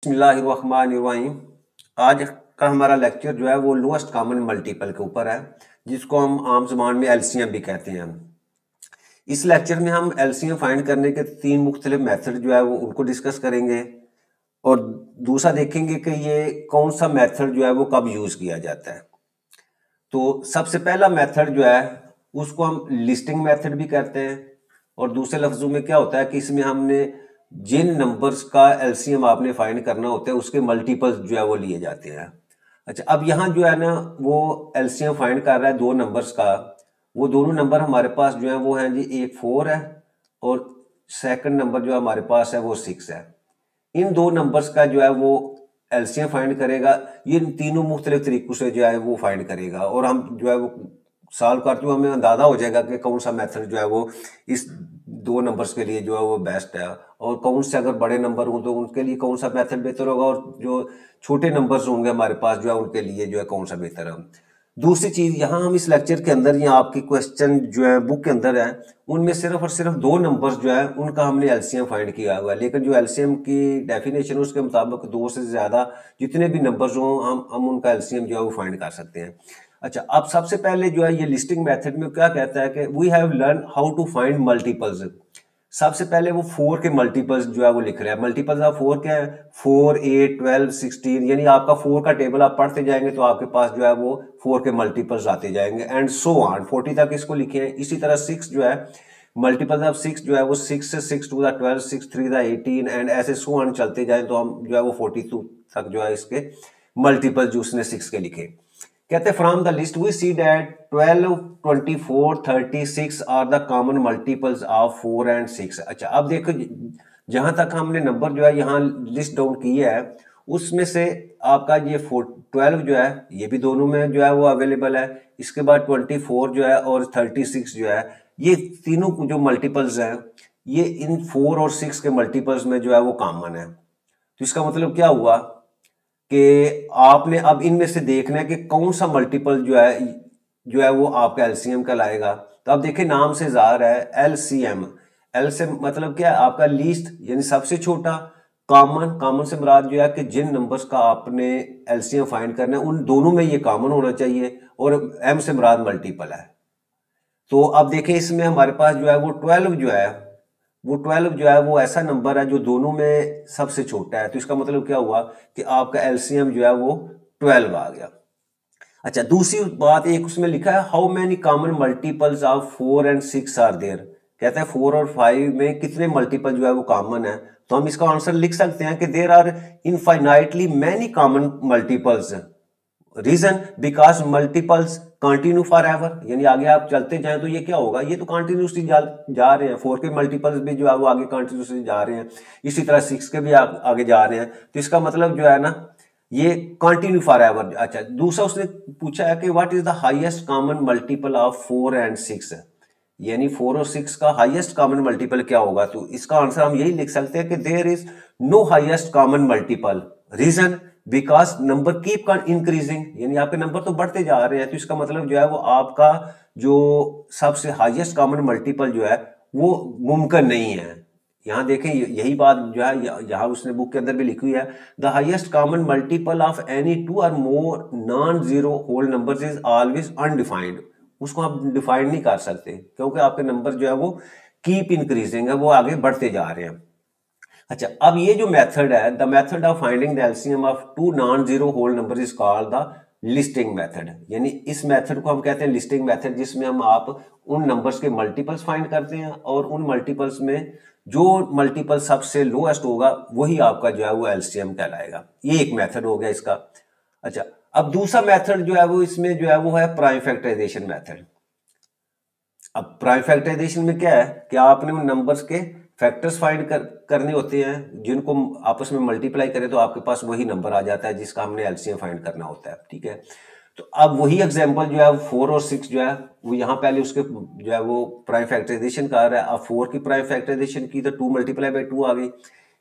बिस्मिल्लाहिर्रहमानिर्रहीम। आज का हमारा लेक्चर जो है वो लोएस्ट कॉमन मल्टीपल के ऊपर है, जिसको हम आम ज़बान में एलसीएम भी कहते हैं। इस लेक्चर में हम एलसीएम फाइंड करने के तीन मुख्तलिफ मेथड जो है वो उनको डिस्कस करेंगे और दूसरा देखेंगे कि ये कौन सा मेथड जो है वो कब यूज़ किया जाता है। तो सबसे पहला मेथड जो है उसको हम लिस्टिंग मेथड भी कहते हैं, और दूसरे लफ्ज़ों में क्या होता है कि इसमें हमने जिन नंबर्स का एलसीएम आपने फाइंड करना होता है उसके मल्टीपल्स जो है वो लिए जाते हैं। अच्छा, अब यहाँ जो है ना वो एलसीएम फाइंड कर रहा है दो नंबर्स का। वो दोनों नंबर हमारे पास जो है वो हैं जी, एक 4 है और सेकंड नंबर जो हमारे पास है वो 6 है। इन दो नंबर्स का जो है वो एलसीएम फाइंड करेगा। ये तीनों मुख्तलिफ तरीकों से जो है वो फाइंड करेगा, और हम जो है वो सॉल्व करते हुए हमें अंदाजा हो जाएगा कि कौन सा मेथड जो है वो इस दो नंबर्स के लिए जो है वो बेस्ट है, और कौन से अगर बड़े नंबर हों तो उनके लिए कौन सा मेथड बेहतर होगा, और जो छोटे नंबर्स होंगे हमारे पास जो है उनके लिए जो है कौन सा बेहतर है। दूसरी चीज, यहाँ हम इस लेक्चर के अंदर या आपकी क्वेश्चन जो है बुक के अंदर है उनमें सिर्फ और सिर्फ दो नंबर्स जो है उनका हमने एलसीएम फाइंड किया हुआ है, लेकिन जो एलसीएम की डेफिनेशन उसके मुताबिक दो से ज्यादा जितने भी नंबर्स हों हम उनका एलसीएम जो है वो फाइंड कर सकते हैं। अच्छा, अब सबसे पहले जो है ये लिस्टिंग मेथड में क्या कहता है कि we have learn how to find multiples. सबसे पहले वो 4 के मल्टीपल्स जो है वो लिख रहा है। मल्टीपल्स ऑफ 4 क्या है? 4, 8, 12, 16, यानी आपका 4 का टेबल आप पढ़ते जाएंगे तो आपके पास जो है वो 4 के मल्टीपल्स आते जाएंगे, एंड सो ऑन 40 तक इसको लिखे हैं। इसी तरह 6 जो है, मल्टीपल्स ऑफ 6 जो है वो 6 से 6 टू द 12, 6 3 द 18, एंड ऐसे सो ऑन चलते जाए तो हम जो है वो 42 तक जो है इसके मल्टीपल जो उसने 6 के लिखे। कहते from the list we see that 12, 24, 36 are the common multiples of 4 and 6। अच्छा, अब देखो जहां तक हमने नंबर जो है यहाँ लिस्ट डाउन किया है उसमें से आपका ये 12 जो है ये भी दोनों में जो है वो अवेलेबल है। इसके बाद 24 जो है और 36 जो है, ये तीनों जो मल्टीपल्स हैं ये इन 4 और 6 के मल्टीपल्स में जो है वो कॉमन है। तो इसका मतलब क्या हुआ कि आपने अब इनमें से देखना है कि कौन सा मल्टीपल जो है वो आपका एलसीएम का लाएगा। तो अब देखिए नाम से ज़ाहिर है एलसीएम। एल से मतलब क्या है? आपका लीस्ट यानी सबसे छोटा। कॉमन, कॉमन से मुराद जो है कि जिन नंबर्स का आपने एलसीएम फाइंड करना है उन दोनों में ये कॉमन होना चाहिए, और एम से मुराद मल्टीपल है। तो अब देखिए इसमें हमारे पास जो है वो 12 जो है, वो 12 जो है वो ऐसा नंबर है जो दोनों में सबसे छोटा है। तो इसका मतलब क्या हुआ कि आपका एलसीएम जो है वो 12 आ गया। अच्छा, दूसरी बात एक उसमें लिखा है how many common multiples of 4 and 6 are there. कहता है 4 और 5 में कितने मल्टीपल जो है वो कॉमन है। तो हम इसका आंसर लिख सकते हैं कि there are infinitely many common multiples. Reason because multiples continue for ever, यानी आगे आप चलते जाएं तो ये क्या होगा, ये तो कंटिन्यूसली जा रहे हैं। 4 के मल्टीपल्स भी जो है वो आगे कंटिन्यूसली जा रहे हैं, इसी तरह 6 के भी आगे जा रहे हैं। तो इसका मतलब जो है ना ये कंटिन्यू फॉर एवर। अच्छा, दूसरा उसने पूछा है कि what is the highest common multiple of 4 and 6, यानी 4 और 6 का हाईएस्ट कॉमन मल्टीपल क्या होगा। तो इसका आंसर हम यही लिख सकते हैं कि there is no highest common multiple. Reason because number keep increasing, यानी आपके नंबर तो बढ़ते जा रहे हैं। तो इसका मतलब जो है वो आपका जो सबसे हाईएस्ट कॉमन मल्टीपल जो है वो मुमकिन नहीं है। यहाँ देखें यही बात जो है यहाँ उसने बुक के अंदर भी लिखी हुई है, the highest common multiple of any two और more non zero whole numbers is always undefined. उसको आप डिफाइन नहीं कर सकते क्योंकि आपके नंबर जो है वो कीप इंक्रीजिंग है, वो आगे बढ़ते जा रहे हैं। अच्छा, अब ये जो मेथड है, the method of finding the LCM of two non zero whole number is called the listing method. यानी इस मेथड को हम कहते हैं लिस्टिंग मेथड, जिसमें हम आप उन नंबर्स के मल्टीपल्स फाइंड करते हैं और उन मल्टीपल्स में जो मल्टीपल सबसे लोएस्ट होगा वही आपका जो है वो एलसीएम कहलाएगा। ये एक मेथड हो गया इसका। अच्छा, अब दूसरा मेथड जो है वो इसमें जो है वो है प्राइम फैक्टराइजेशन मेथड। अब प्राइम फैक्टराइजेशन में क्या है कि आपने उन नंबर्स के फैक्टर्स फाइंड करने होते हैं जिनको आपस में मल्टीप्लाई करें तो आपके पास वही नंबर आ जाता है जिसका हमने एलसीएम फाइंड करना होता है। ठीक है, तो अब वही एग्जांपल जो है 4 और 6 जो है वो यहाँ पहले उसके जो है वो प्राइम फैक्टराइजेशन कर रहा है। अब 4 की प्राइम फैक्टराइजेशन की तो 2 मल्टीप्लाई बाई 2 आ गई।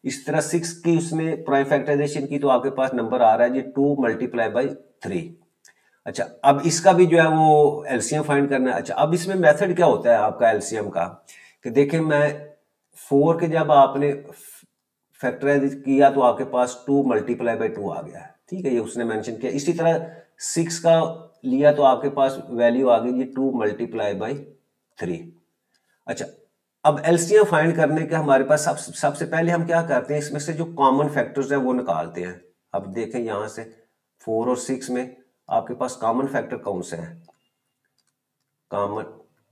इस तरह 6 की उसने प्राइम फैक्टराइजेशन की तो आपके पास नंबर आ रहा है जी 2 मल्टीप्लाई बाई 3। अच्छा, अब इसका भी जो है वो एलसीएम फाइंड करना है। अच्छा, अब इसमें मेथड क्या होता है आपका एलसीएम का कि देखें मैं 4 के जब आपने फैक्टराइज किया तो आपके पास 2 मल्टीप्लाई बाई 2 आ गया है, ठीक है, ये उसने मेंशन किया। इसी तरह 6 का लिया तो आपके पास वैल्यू आ गई 2 मल्टीप्लाई बाई 3। अच्छा, अब एलसीएम फाइंड करने के हमारे पास सबसे पहले हम क्या करते हैं, इसमें से जो कॉमन फैक्टर्स है वो निकालते हैं। अब देखें यहां से 4 और 6 में आपके पास कॉमन फैक्टर कौन से हैं, कॉमन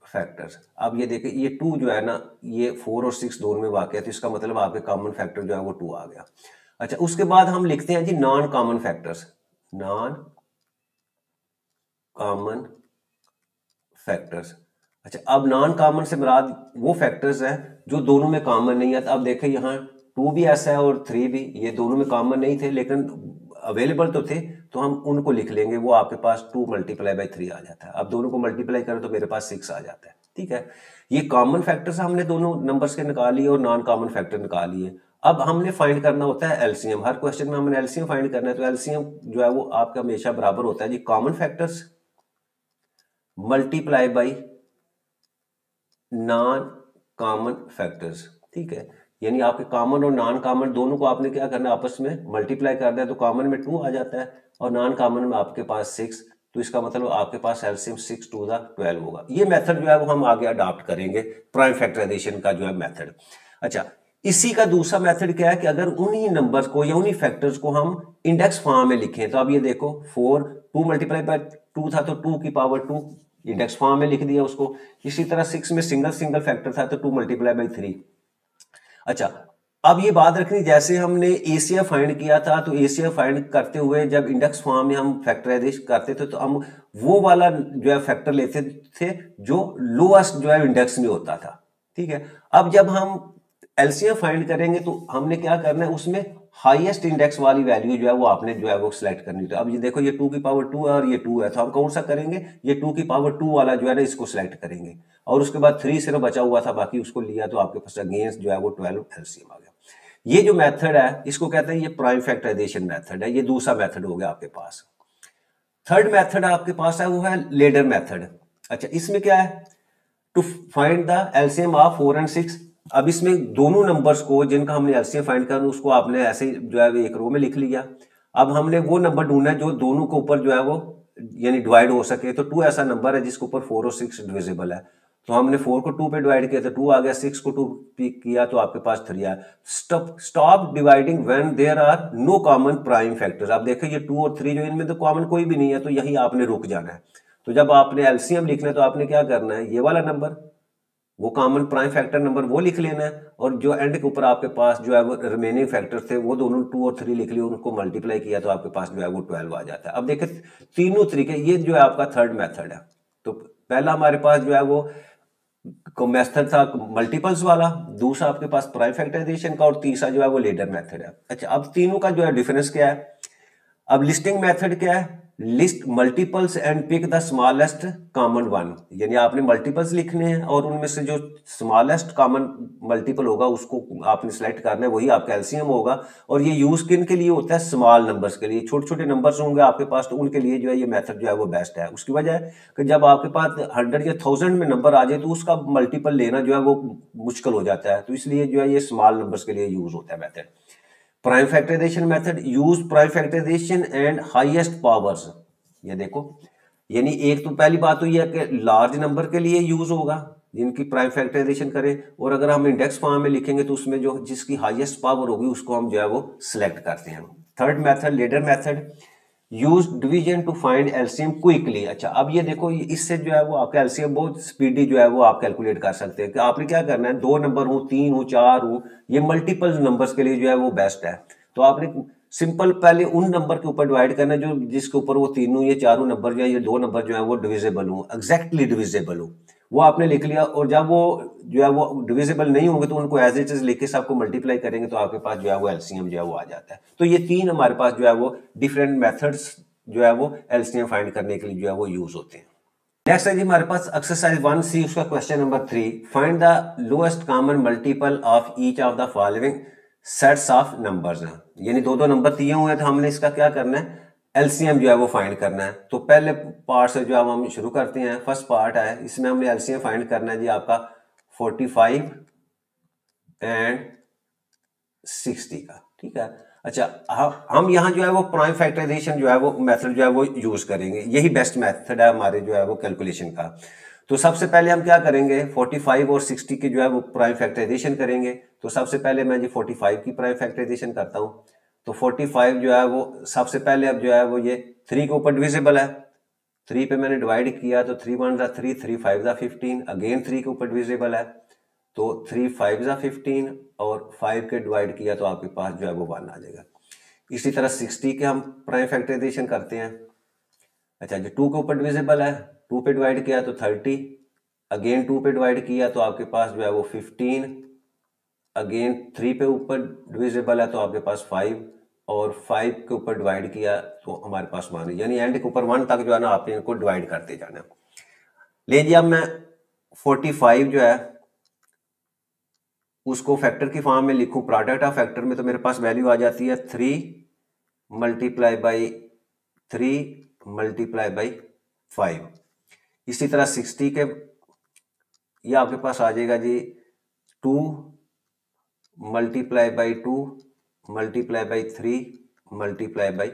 फैक्टर्स। अब ये देखें ये 2 जो है ना, ये 4 और 6 दोनों में वाक़ है, तो इसका मतलब आपके कॉमन फैक्टर जो है वो 2 आ गया। अच्छा, उसके बाद हम लिखते हैं जी non common factors, non common factors. अच्छा, अब नॉन कॉमन से मुराद वो फैक्टर्स हैं जो दोनों में कॉमन नहीं है। तो अब देखें यहाँ 2 भी ऐसा है और 3 भी, ये दोनों में कॉमन नहीं थे लेकिन अवेलेबल तो थे, तो हम उनको लिख लेंगे। वो आपके पास 2 मल्टीप्लाई बाई 3 आ जाता है। अब दोनों को मल्टीप्लाई करें तो मेरे पास 6 आ जाता है, ठीक है। ये कॉमन फैक्टर्स हमने दोनों नंबर्स के निकाल लिए और नॉन कॉमन फैक्टर निकाल लिए। अब हमने फाइंड करना होता है एलसीएम। हर क्वेश्चन में हमने एलसीएम फाइंड करना है, तो एलसीएम जो है वो आपका हमेशा बराबर होता है जी common factors multiply by non common factors, ठीक है। यानी आपके कॉमन और नॉन कॉमन दोनों को आपने क्या करना है, आपस में मल्टीप्लाई करना है, तो कॉमन में 2 आ जाता है और नॉन कॉमन में आपके पास 6, तो इसका मतलब आपके पास एलसीएम 6 टू द 12 होगा। ये मेथड जो है वो हम आगे अडॉप्ट करेंगे, प्राइम फैक्टराइजेशन का जो है मेथड। अच्छा, इसी का दूसरा मेथड क्या है कि अगर उन्हीं नंबर्स को या उन्हीं फैक्टर्स को हम इंडेक्स फॉर्म में लिखें, तो अब ये देखो 4 2 मल्टीप्लाई बाय 2 था तो 2 की पावर 2 इंडेक्स फॉर्म में लिख दिया उसको। इसी तरह 6 में सिंगल फैक्टर था तो 2 मल्टीप्लाई बाई 3। अच्छा, अब ये बात रखनी, जैसे हमने एसीएफ फाइंड किया था, तो एसीएफ फाइंड करते हुए जब इंडेक्स फॉर्म में हम फैक्टराइज करते थे तो हम वो वाला जो है फैक्टर लेते थे जो लोएस्ट जो है इंडेक्स में होता था, ठीक है। अब जब हम एलसीएम फाइंड करेंगे तो हमने क्या करना है, उसमें हाईएस्ट इंडेक्स वाली वैल्यू जो है वो आपने जो है वो सिलेक्ट करनी है। अब ये देखो ये 2 की पावर 2 है और ये 2 है, तो हम कौन सा करेंगे, ये 2 की पावर 2 वाला जो है ना इसको सिलेक्ट करेंगे और उसके बाद 3 सिर्फ बचा हुआ था, बाकी उसको लिया, तो आपके पास अगेंस्ट जो है वो 12 एलसीएम आ गया। ये जो मेथड है इसको कहते हैं ये प्राइम फैक्टराइजेशन मेथड है। ये दूसरा मेथड हो गया आपके पास। थर्ड मेथड आपके पास है वो है लेडर मेथड। अच्छा, इसमें क्या है, to find the LCM of 4 and 6। अब इसमें दोनों नंबर्स को जिनका हमने एलसीएम फाइंड करना उसको आपने ऐसे जो है एक रो में लिख लिया। अब हमने वो नंबर ढूंढना है जो दोनों के ऊपर जो है वो यानी डिवाइड हो सके। तो 2 ऐसा नंबर है जिसके ऊपर 4 और 6 डिविजिबल है, तो हमने 4 को 2 पे डिवाइड किया तो 2 आ गया, 6 को 2 पे किया तो आपके पास 3 आया। Stop dividing when there are no common prime factors. आप देखिए ये 2 और 3 जो इनमें तो कॉमन कोई भी नहीं है, तो यही आपने रुक जाना है। तो जब आपने एलसीएम लिखना है तो आपने क्या करना है, ये वाला नंबर वो कॉमन प्राइम फैक्टर नंबर वो लिख लेना है और जो एंड के ऊपर आपके पास जो है वो रिमेनिंग फैक्टर थे वो दोनों 2 और 3 लिख लिए, उनको मल्टीप्लाई किया तो आपके पास जो है वो 12 आ जाता है। अब देखिए तीनों तरीके, ये जो है आपका थर्ड मेथड है। तो पहला हमारे पास जो है वो मेथड था मल्टीपल्स वाला, दूसरा आपके पास प्राइम फैक्टराइजेशन का और तीसरा जो है वो लेडर मेथड है। अच्छा, अब तीनों का जो है डिफरेंस क्या है। अब लिस्टिंग मेथड क्या है, list multiples and pick the smallest common one. यानी आपने मल्टीपल्स लिखने हैं और उनमें से जो स्मॉलेस्ट कॉमन मल्टीपल होगा उसको आपने सेलेक्ट करना है, वही आपका एलसीएम होगा। और ये यूज किन के लिए होता है, स्मॉल नंबर्स के लिए। छोटे छोटे नंबर्स होंगे आपके पास तो उनके लिए जो है ये मेथड जो है वो बेस्ट है। उसकी वजह है कि जब आपके पास 100 या 1000 में नंबर आ जाए तो उसका मल्टीपल लेना जो है वो मुश्किल हो जाता है, तो इसलिए जो है ये स्मॉल नंबर्स के लिए यूज होता है method. Prime factorisation method use prime factorisation and highest powers. ये देखो, यानी एक तो पहली बात तो यह है कि लार्ज नंबर के लिए यूज होगा जिनकी प्राइम फैक्टराइजेशन करें, और अगर हम इंडेक्स फॉर्म में लिखेंगे तो उसमें जो जिसकी हाईएस्ट पावर होगी उसको हम जो है वो सिलेक्ट करते हैं। Third method ladder method, use division to find LCM quickly. अच्छा, अब ये देखो इससे जो है वो आपका एलसीएम बहुत स्पीडी जो है वो आप कैलकुलेट कर सकते हैं कि आपने क्या करना है, 2 नंबर हो 3 हो 4 हो, ये मल्टीपल नंबर्स के लिए जो है वो बेस्ट है। तो आपने सिंपल पहले उन नंबर के ऊपर डिवाइड करना है जो जिसके ऊपर वो तीनों ये चारों नंबर जो है ये 2 नंबर जो है वो डिविजिबल हो, एग्जैक्टली डिविजिबल हो, वो आपने लिख लिया। और जब वो जो है वो डिविजिबल नहीं होंगे तो उनको एज इट इज लिख के सबको मल्टीप्लाई करेंगे तो आपके पास जो है वो एलसीएम जो है वो आ जाता है। तो ये 3 हमारे पास जो है वो डिफरेंट मेथड्स जो है वो एलसीएम फाइंड करने के लिए जो है वो यूज होते हैं। नेक्स्ट है जी हमारे पास एक्सरसाइज 1C, उसका question number 3, find the lowest common multiple of each of the following sets of numbers. यानी 2 नंबर दिए हुए हैं तो हमने इसका क्या करना है, एलसीएम जो है वो फाइंड करना है। तो पहले पार्ट से जो हम शुरू करते हैं, फर्स्ट पार्ट है, इसमें हमने एलसीएम फाइंड करना है जी आपका 45 एंड 60 का, ठीक है। अच्छा, हम यहाँ जो है वो प्राइम फैक्टराइजेशन जो है वो मेथड जो है वो यूज करेंगे, यही बेस्ट मेथड है हमारे जो है वो कैलकुलेशन का। तो सबसे पहले हम क्या करेंगे, 45 और 60 की जो है वो प्राइम फैक्टराइजेशन करेंगे। तो सबसे पहले मैं जी 45 की प्राइम फैक्टराइजेशन करता हूँ। तो 45 जो है वो सबसे पहले अब जो है वो ये 3 के ऊपर डिविजिबल है, 3 पे मैंने डिवाइड किया तो 3 1 जा 3, 3 5 जा 15, अगेन 3 के ऊपर डिविजिबल है तो 3 5 जा 15 और 5 के डिवाइड किया तो आपके पास जो है वो 1 आ जाएगा। इसी तरह 60 के हम प्राइम फैक्टराइजेशन करते हैं। अच्छा, जो 2 के ऊपर डिविजिबल है, 2 पे डिवाइड किया तो 30, अगेन 2 पे डिवाइड किया तो आपके पास जो है वो 15, अगेन 3 पे ऊपर डिविजिबल है तो आपके पास 5 और 5 के ऊपर डिवाइड किया तो हमारे पास 1, यानी एंड के ऊपर 1 तक जो है ना आपने इनको डिवाइड करते जाना। ले जी, अब मैं 45 जो है उसको फैक्टर की फॉर्म में लिखूं, प्रोडक्ट ऑफ फैक्टर में, तो मेरे पास वैल्यू आ जाती है 3 मल्टीप्लाई बाई 3 मल्टीप्लाई बाई 5। इसी तरह 60 के ये आपके पास आ जाएगा जी 2 multiply by 2 multiply by 3 multiply by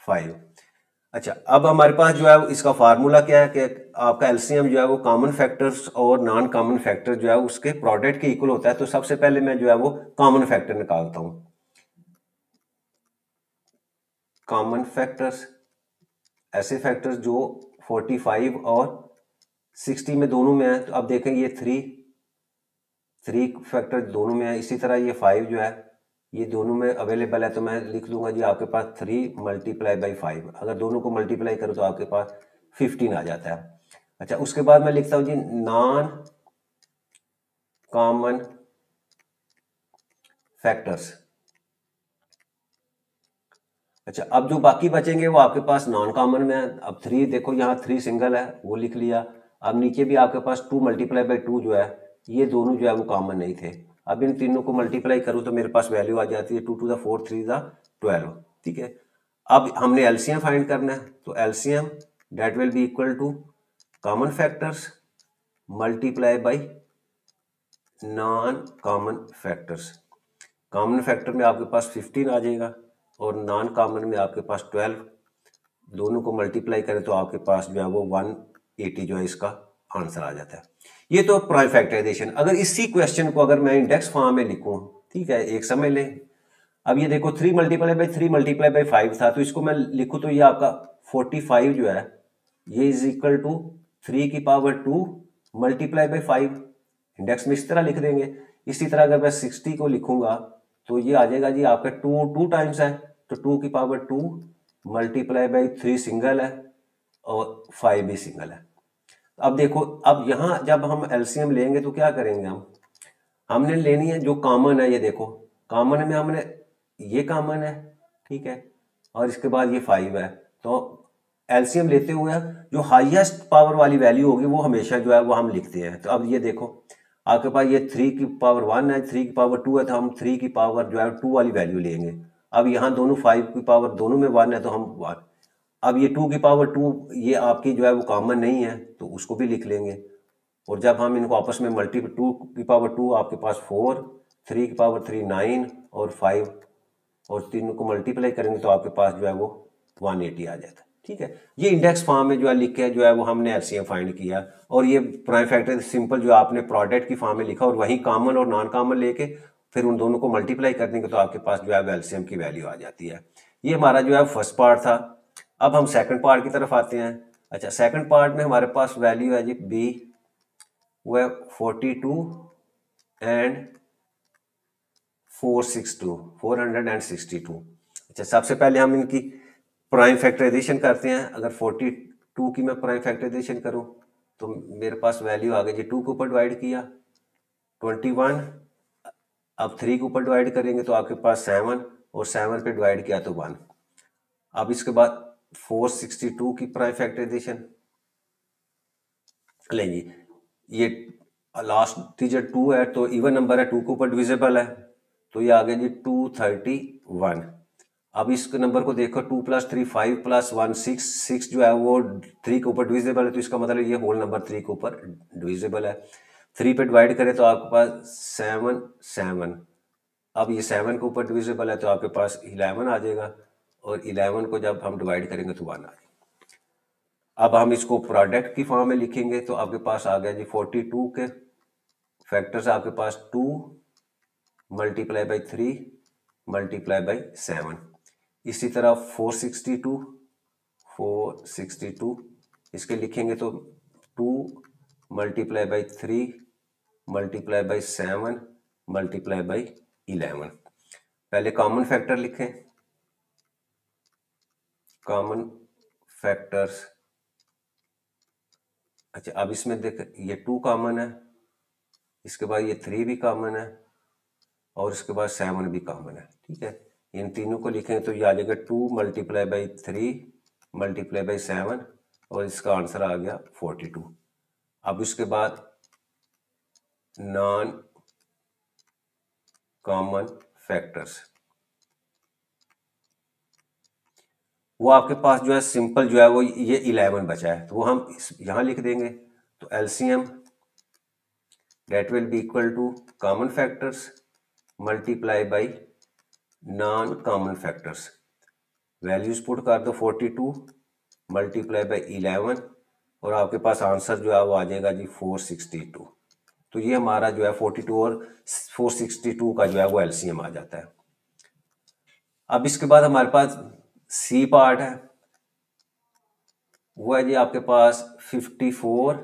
5। अच्छा, अब हमारे पास जो है इसका फार्मूला क्या है कि आपका एलसीएम जो है वो कॉमन फैक्टर्स और नॉन कॉमन फैक्टर जो है उसके प्रोडक्ट के इक्वल होता है। तो सबसे पहले मैं जो है वो कॉमन फैक्टर निकालता हूं। कॉमन फैक्टर्स ऐसे फैक्टर्स जो 45 और 60 में दोनों में है। तो अब देखेंगे ये 3 फैक्टर दोनों में है, इसी तरह ये 5 जो है ये दोनों में अवेलेबल है। तो मैं लिख दूंगा जी आपके पास 3 मल्टीप्लाई बाई 5, अगर दोनों को मल्टीप्लाई करो तो आपके पास 15 आ जाता है। अच्छा, उसके बाद मैं लिखता हूं जी नॉन कॉमन फैक्टर्स। अच्छा, अब जो बाकी बचेंगे वो आपके पास नॉन कॉमन में है। अब 3 देखो, यहाँ 3 सिंगल है वो लिख लिया। अब नीचे भी आपके पास 2 मल्टीप्लाई बाई 2 जो है ये दोनों जो है वो कॉमन नहीं थे। अब इन तीनों को मल्टीप्लाई करूँ तो मेरे पास वैल्यू आ जाती है 2 टू द 4 3 द 12, ठीक है। अब हमने एलसीएम फाइंड करना है, तो LCM that will be equal to common factors multiply by non common factors. Common factor में आपके पास 15 आ जाएगा और नॉन कॉमन में आपके पास 12, दोनों को मल्टीप्लाई करें तो आपके पास जो है वो 180 जो है इसका आंसर आ जाता है। ये तो प्राइम फैक्टराइजेशन। अगर इसी क्वेश्चन को अगर मैं इंडेक्स फॉर्म में लिखूं, ठीक है, एक समझ लें। अब ये देखो 3 मल्टीप्लाई बाई 3 मल्टीप्लाई बाई 5 था, तो इसको मैं लिखूं तो ये आपका 45 जो है ये इज इक्वल टू 3 की पावर 2 मल्टीप्लाई बाई 5। इंडेक्स में इस तरह लिख देंगे। इसी तरह अगर मैं 60 को लिखूंगा तो ये आ जाएगा जी आपका 2 टाइम्स है, तो 2 की पावर 2 मल्टीप्लाई बाई 3 सिंगल है और 5 भी सिंगल है। अब देखो, अब यहां जब हम एलसीएम लेंगे तो क्या करेंगे, हमने लेनी है जो कॉमन है। ये देखो, कॉमन में हमने ये कॉमन है, ठीक है, और इसके बाद ये 5 है। तो एलसीएम लेते हुए जो हाईएस्ट पावर वाली वैल्यू होगी वो हमेशा जो है वो हम लिखते हैं। तो अब ये देखो आपके पास ये 3 की पावर 1 है, 3 की पावर 2 है, तो हम 3 की पावर जो है 2 वाली वैल्यू लेंगे। अब यहाँ दोनों 5 की पावर दोनों में 1 है तो हम 1। अब ये 2 की पावर 2 ये आपकी जो है वो कॉमन नहीं है तो उसको भी लिख लेंगे। और जब हम इनको आपस में 2 की पावर 2 आपके पास 4, 3 की पावर 3 9 और 5, और तीनों को मल्टीप्लाई करेंगे तो आपके पास जो है वो 180 आ जाता है, ठीक है। ये इंडेक्स फॉर्म में जो है लिख के जो है वो हमने एलसीएम फाइंड किया। और ये प्राइम फैक्टर सिंपल जो आपने प्रोडक्ट की फॉर्म में लिखा और वही कॉमन और नॉन कॉमन लेके फिर उन दोनों को मल्टीप्लाई कर देंगे तो आपके पास जो है एलसीएम की वैल्यू आ जाती है। ये हमारा जो है फर्स्ट पार्ट था। अब हम सेकंड पार्ट की तरफ आते हैं। अच्छा, सेकंड पार्ट में हमारे पास वैल्यू है जी बी, वो है 42 एंड 462। अच्छा, सबसे पहले हम इनकी प्राइम फैक्टराइजेशन करते हैं। अगर 42 की मैं प्राइम फैक्टराइजेशन करूं तो मेरे पास वैल्यू आ गई जी 2 के ऊपर डिवाइड किया 21, अब 3 के ऊपर डिवाइड करेंगे तो आपके पास 7 और 7 पे डिवाइड किया तो 1। अब इसके बाद 462 की प्राइम फैक्टराइजेशन लेंगे। ये लास्ट डिजिट 2 है तो इवन नंबर है, 2 के ऊपर डिविजिबल है तो ये आ गया जी 231। अब इस नंबर को देखो 2 + 3 5 + 1 6, 6 जो है वो 3 के ऊपर डिविजिबल है तो इसका मतलब ये होल नंबर 3 के ऊपर डिविजिबल है। 3 पे डिवाइड करें तो आपके पास 7 7 अब ये 7 के ऊपर डिविजिबल है तो आपके पास 11 आ जाएगा, और 11 को जब हम डिवाइड करेंगे तो 1 आ जाएगा। अब हम इसको प्रोडक्ट की फॉर्म में लिखेंगे तो आपके पास आ गया जी 42 के फैक्टर्स आपके पास 2 मल्टीप्लाई बाई 3 मल्टीप्लाई बाई 7। इसी तरह 462 इसके लिखेंगे तो 2 multiply by 3 multiply by 7 multiply by 11। पहले कॉमन फैक्टर लिखें, कॉमन फैक्टर्स। अच्छा, अब इसमें देख ये 2 कॉमन है, इसके बाद ये 3 भी कॉमन है, और इसके बाद 7 भी कॉमन है। ठीक है, इन तीनों को लिखेंगे तो ये आ जाएगा 2 मल्टीप्लाई बाई 3 मल्टीप्लाई बाई 7, और इसका आंसर आ गया 42। अब इसके बाद नॉन कॉमन फैक्टर्स, वो आपके पास जो है सिंपल जो है वो ये 11 बचा है, तो वो हम यहां लिख देंगे। तो LCM that will be equal to common factors multiply by non common factors. Values put कर दो 42 मल्टीप्लाई बाई 11, और आपके पास आंसर जो है वो आ जाएगा जी 462। तो ये हमारा जो है 42 और 462 का जो है वो एलसीएम आ जाता है। अब इसके बाद हमारे पास सी पार्ट है, वो है जी आपके पास 54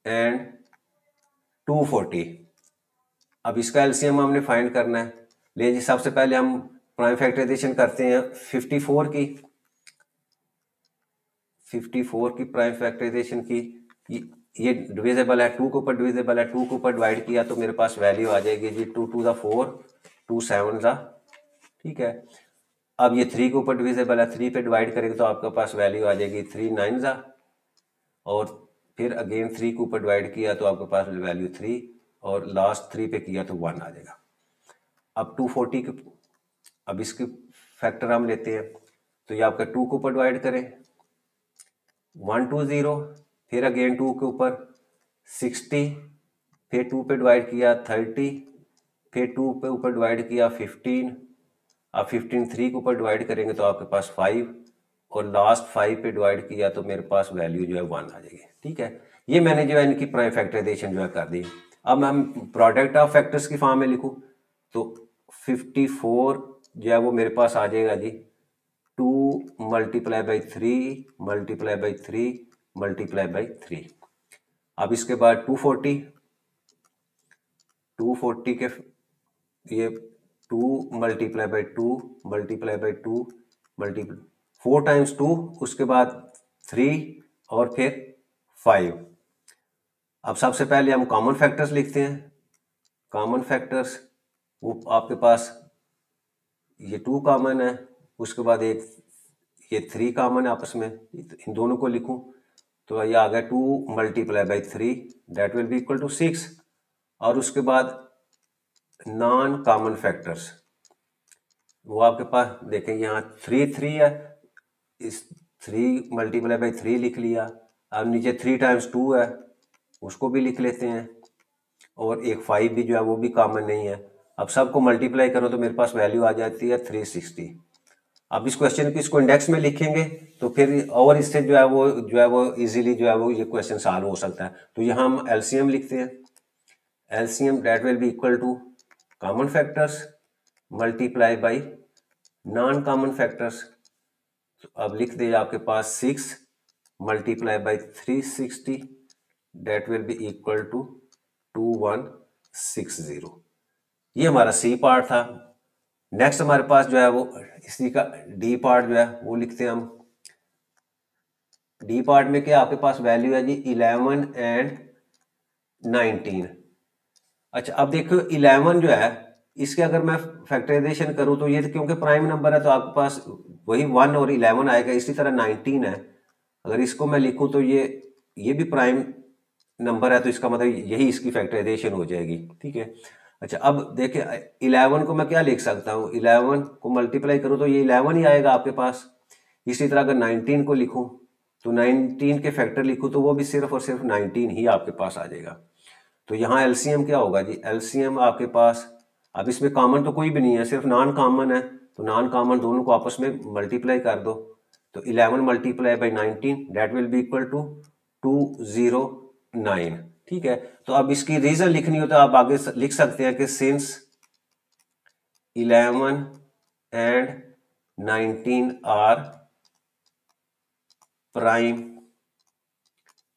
एंड 240। अब इसका एलसीएम हमने फाइंड करना है। ले जी, सबसे पहले हम प्राइम फैक्टराइजेशन करते हैं 54 की प्राइम फैक्टराइजेशन की। ये डिविजिबल है, 2 के ऊपर डिविजिबल है, 2 के ऊपर डिवाइड किया तो मेरे पास वैल्यू आ जाएगी जी 2 टू द 4 2 7 ज़ा। ठीक है, अब ये 3 के ऊपर डिविजिबल है, 3 पे डिवाइड करेंगे तो आपके पास वैल्यू आ जाएगी 3 9 ज़ा, और फिर अगेन 3 के ऊपर डिवाइड किया तो आपके पास वैल्यू 3, और लास्ट 3 पे किया तो 1 आ जाएगा। अब 240 के, अब इसके फैक्टर हम लेते हैं, तो ये आपका 2 के ऊपर डिवाइड करें 120, फिर अगेन 2 के ऊपर 60, फिर 2 पे डिवाइड किया 30, फिर 2 पे ऊपर डिवाइड किया 15, अब 15 3 के ऊपर डिवाइड करेंगे तो आपके पास 5, और लास्ट 5 पे डिवाइड किया तो मेरे पास वैल्यू जो है 1 आ जाएगी। ठीक है, ये मैंने जो है इनकी प्राइम फैक्टराइजेशन जो है कर दी। अब हम प्रोडक्ट ऑफ फैक्टर्स की फॉर्म में लिखूं तो 54 जो है वो मेरे पास आ जाएगा जी 2 multiply by 3 multiply by 3 multiply by 3। अब इसके बाद 240 के ये 2 multiply by 2 multiply by 2 multiply 4 times 2, उसके बाद 3 और फिर 5। अब सबसे पहले हम कॉमन फैक्टर्स लिखते हैं। कॉमन फैक्टर्स वो आपके पास ये 2 कॉमन है, उसके बाद एक ये 3 कॉमन है आपस में, इन दोनों को लिखूं तो ये आ गया 2 multiply by 3 that will be equal to 6। और उसके बाद नॉन कॉमन फैक्टर्स वो आपके पास देखें यहाँ 3 3 है, इस 3 मल्टीप्लाई बाई 3 लिख लिया। अब नीचे 3 टाइम्स 2 है, उसको भी लिख लेते हैं, और एक 5 भी जो है वो भी कॉमन नहीं है। अब सबको मल्टीप्लाई करो तो मेरे पास वैल्यू आ जाती है 360। अब इस क्वेश्चन की इसको इंडेक्स में लिखेंगे तो फिर और इससे जो है वो इजीली जो है वो ये क्वेश्चन सॉल्व हो सकता है। तो यहाँ हम एलसीएम लिखते हैं, LCM that will be equal to common factors multiply by non common factors. तो अब लिख दे आपके पास 6 multiply by 360 that will be equal to 2160। ये हमारा सी पार्ट था। नेक्स्ट हमारे पास जो है वो इसी का डी पार्ट जो है वो लिखते हैं हम। डी पार्ट में क्या आपके पास वैल्यू है जी 11 एंड 19। अच्छा, अब देखो 11 जो है इसके अगर मैं फैक्टराइजेशन करूं तो ये क्योंकि प्राइम नंबर है तो आपके पास वही 1 और 11 आएगा। इसी तरह 19 है, अगर इसको मैं लिखूं तो ये भी प्राइम नंबर है, तो इसका मतलब यही इसकी फैक्टराइजेशन हो जाएगी। ठीक है, अच्छा अब देखिए 11 को मैं क्या लिख सकता हूँ, 11 को मल्टीप्लाई करूँ तो ये 11 ही आएगा आपके पास। इसी तरह अगर 19 को लिखूँ तो 19 के फैक्टर लिखूँ तो वो भी सिर्फ और सिर्फ 19 ही आपके पास आ जाएगा। तो यहाँ एलसीएम क्या होगा जी, एलसीएम आपके पास अब इसमें कॉमन तो कोई भी नहीं है, सिर्फ नॉन कॉमन है, तो नॉन कॉमन दोनों को आपस में मल्टीप्लाई कर दो। तो 11 multiply by 19 that will be equal to 209। ठीक है, तो अब इसकी रीजन लिखनी हो तो आप आगे लिख सकते हैं कि since 11 and 19 are prime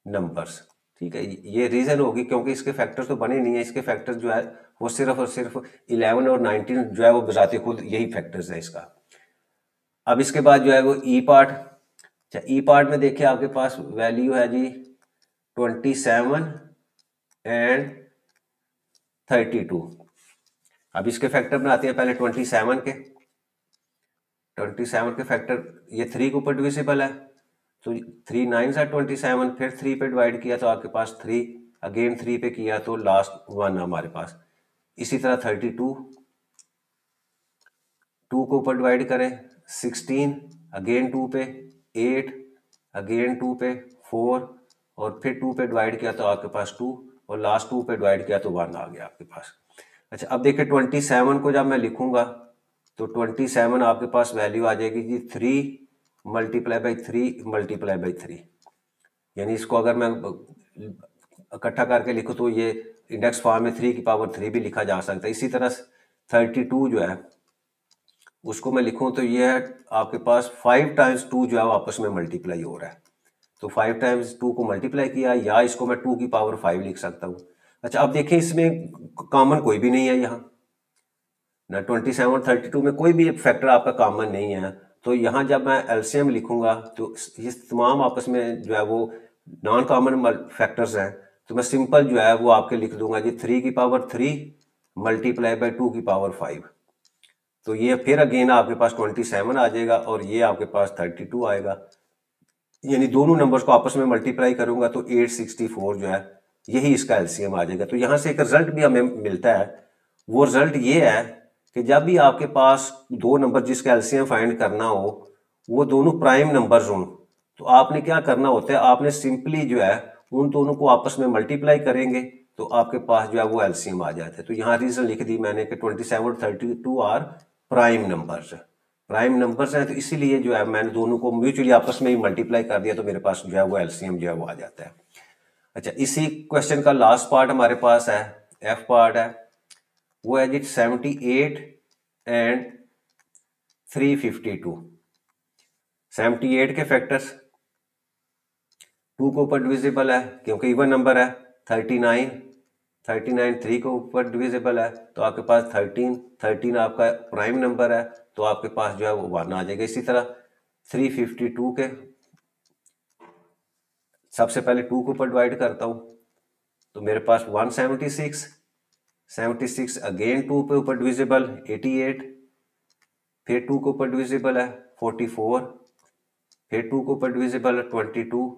numbers. ठीक है, ये रीजन होगी क्योंकि इसके फैक्टर तो बने नहीं है, इसके फैक्टर जो है वो सिर्फ और सिर्फ 11 और 19 जो है वो बजाते खुद यही फैक्टर्स है इसका। अब इसके बाद जो है वो ई पार्ट। अच्छा, ई पार्ट में देखिए आपके पास वैल्यू है जी 27 एंड 32। अब इसके फैक्टर बनाते हैं पहले 27 के। 27 के फैक्टर ये 3 के ऊपर डिविजिबल है, तो 3 9 are 27, फिर 3 पे डिवाइड किया तो आपके पास 3, अगेन 3 पे किया तो लास्ट 1 हमारे पास। इसी तरह 32 2 के ऊपर डिवाइड करें 16, अगेन 2 पे 8, अगेन 2 पे 4 और फिर 2 पे डिवाइड किया तो आपके पास 2 और लास्ट 2 पे डिवाइड किया तो 1 आ गया आपके पास। अच्छा, अब देखिए 27 को जब मैं लिखूंगा तो 27 आपके पास वैल्यू आ जाएगी जी 3 मल्टीप्लाई बाई 3 मल्टीप्लाई बाई 3। यानी इसको अगर मैं इकट्ठा करके लिखूँ तो ये इंडेक्स फॉर्म में 3 की पावर 3 भी लिखा जा सकता है। इसी तरह 32 जो है उसको मैं लिखूं तो ये है आपके पास 5 टाइम्स 2 जो है आपस में मल्टीप्लाई हो रहा है, तो 5 टाइम्स 2 को मल्टीप्लाई किया, या इसको मैं 2 की पावर 5 लिख सकता हूँ। अच्छा, अब देखिए इसमें कॉमन कोई भी नहीं है यहाँ ना, 27 और 32 में कोई भी फैक्टर आपका कॉमन नहीं है, तो यहाँ जब मैं एलसीएम लिखूंगा तो ये तमाम आपस में जो है वो नॉन कॉमन फैक्टर्स हैं, तो मैं सिंपल जो है वो आपके लिख दूंगा जी 3 की पावर 3 मल्टीप्लाई बाई 2 की पावर 5। तो ये फिर अगेन आपके पास 27 आ जाएगा और ये आपके पास 32 आएगा, यानी दोनों नंबर्स को आपस में मल्टीप्लाई करूंगा तो 864 जो है यही इसका एलसीएम आ जाएगा। तो यहाँ से एक रिजल्ट भी हमें मिलता है, वो रिजल्ट ये है कि जब भी आपके पास दो नंबर जिसका एलसीएम फाइंड करना हो वो दोनों प्राइम नंबर्स हों, तो आपने क्या करना होता है, आपने सिंपली जो है उन दोनों को आपस में मल्टीप्लाई करेंगे तो आपके पास जो है वो एलसीएम आ जाता है। तो यहाँ रीजन लिख दी मैंने कि 27 और 32 आर प्राइम नंबर्स है, प्राइम नंबर्स हैं, तो इसीलिए जो है मैंने दोनों को म्यूचुअली आपस में ही मल्टीप्लाई कर दिया तो मेरे पास जो है वो एलसीएम जो है वो आ जाता है। अच्छा, इसी क्वेश्चन का लास्ट पार्ट हमारे पास है, एफ पार्ट है, वो है जी 78 एंड 352। 78 के फैक्टर्स 2 के ऊपर डिविजिबल है क्योंकि इवन नंबर है, 39 3 के ऊपर डिविजिबल है तो आपके पास 13 आपका प्राइम नंबर है तो आपके पास जो है वो 1 आ जाएगा। इसी तरह 352 के सबसे पहले 2 के ऊपर डिवाइड करता हूं तो मेरे पास 176 अगेन 2 पे ऊपर डिविजिबल 88, फिर 2 के ऊपर डिविजिबल है 44, फिर 2 के ऊपर डिविजिबल 22,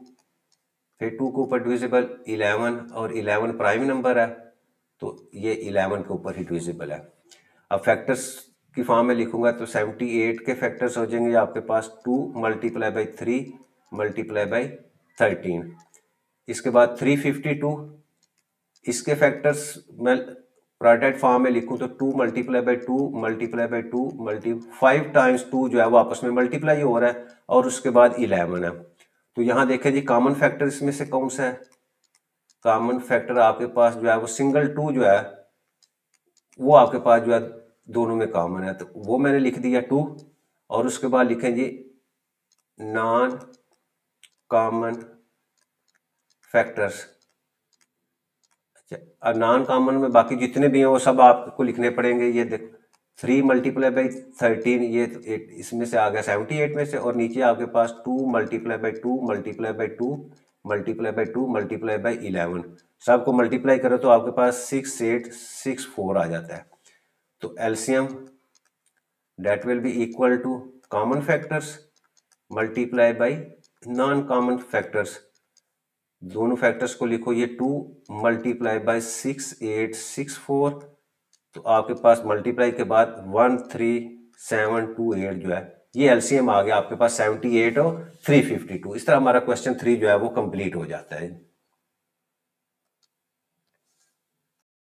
फिर 2 के ऊपर डिविजिबल 11 और 11 प्राइम नंबर है तो ये 11 के ऊपर ही डिविजिबल है। अब फैक्टर्स की फॉर्म में लिखूंगा तो 78 के फैक्टर्स हो जाएंगे आपके पास 2 मल्टीप्लाई बाई 3 मल्टीप्लाई बाई 13। इसके बाद 352 इसके फैक्टर्स मैं प्रोडक्ट फॉर्म में लिखूं तो 2 multiply by 2 multiply by 2 5 times 2 जो है वो आपस में मल्टीप्लाई हो रहा है और उसके बाद 11 है। तो यहाँ देखें जी कॉमन फैक्टर इसमें से कौन सा है, कॉमन फैक्टर आपके पास जो है वो सिंगल 2 जो है वो आपके पास जो है दोनों में कॉमन है, तो वो मैंने लिख दिया 2 और उसके बाद लिखें जी नॉन कॉमन फैक्टर्स। अच्छा, नॉन कॉमन में बाकी जितने भी हैं वो सब आपको लिखने पड़ेंगे। ये देखो 3 मल्टीप्लाई बाई 13 ये इसमें से आ गया 78 में से, और नीचे आपके पास 2 multiply by 2 multiply by 2 multiply by 2 multiply by 11 सबको मल्टीप्लाई करो तो आपके पास 6864 आ जाता है। तो LCM that will be equal to common factors multiply by non common factors. दोनों फैक्टर्स को लिखो, ये 2 मल्टीप्लाई बाई 6864 तो आपके पास मल्टीप्लाई के बाद 13728 जो है ये एलसीएम आ गया आपके पास 78 और 352। इस तरह हमारा क्वेश्चन 3 जो है वो कंप्लीट हो जाता है।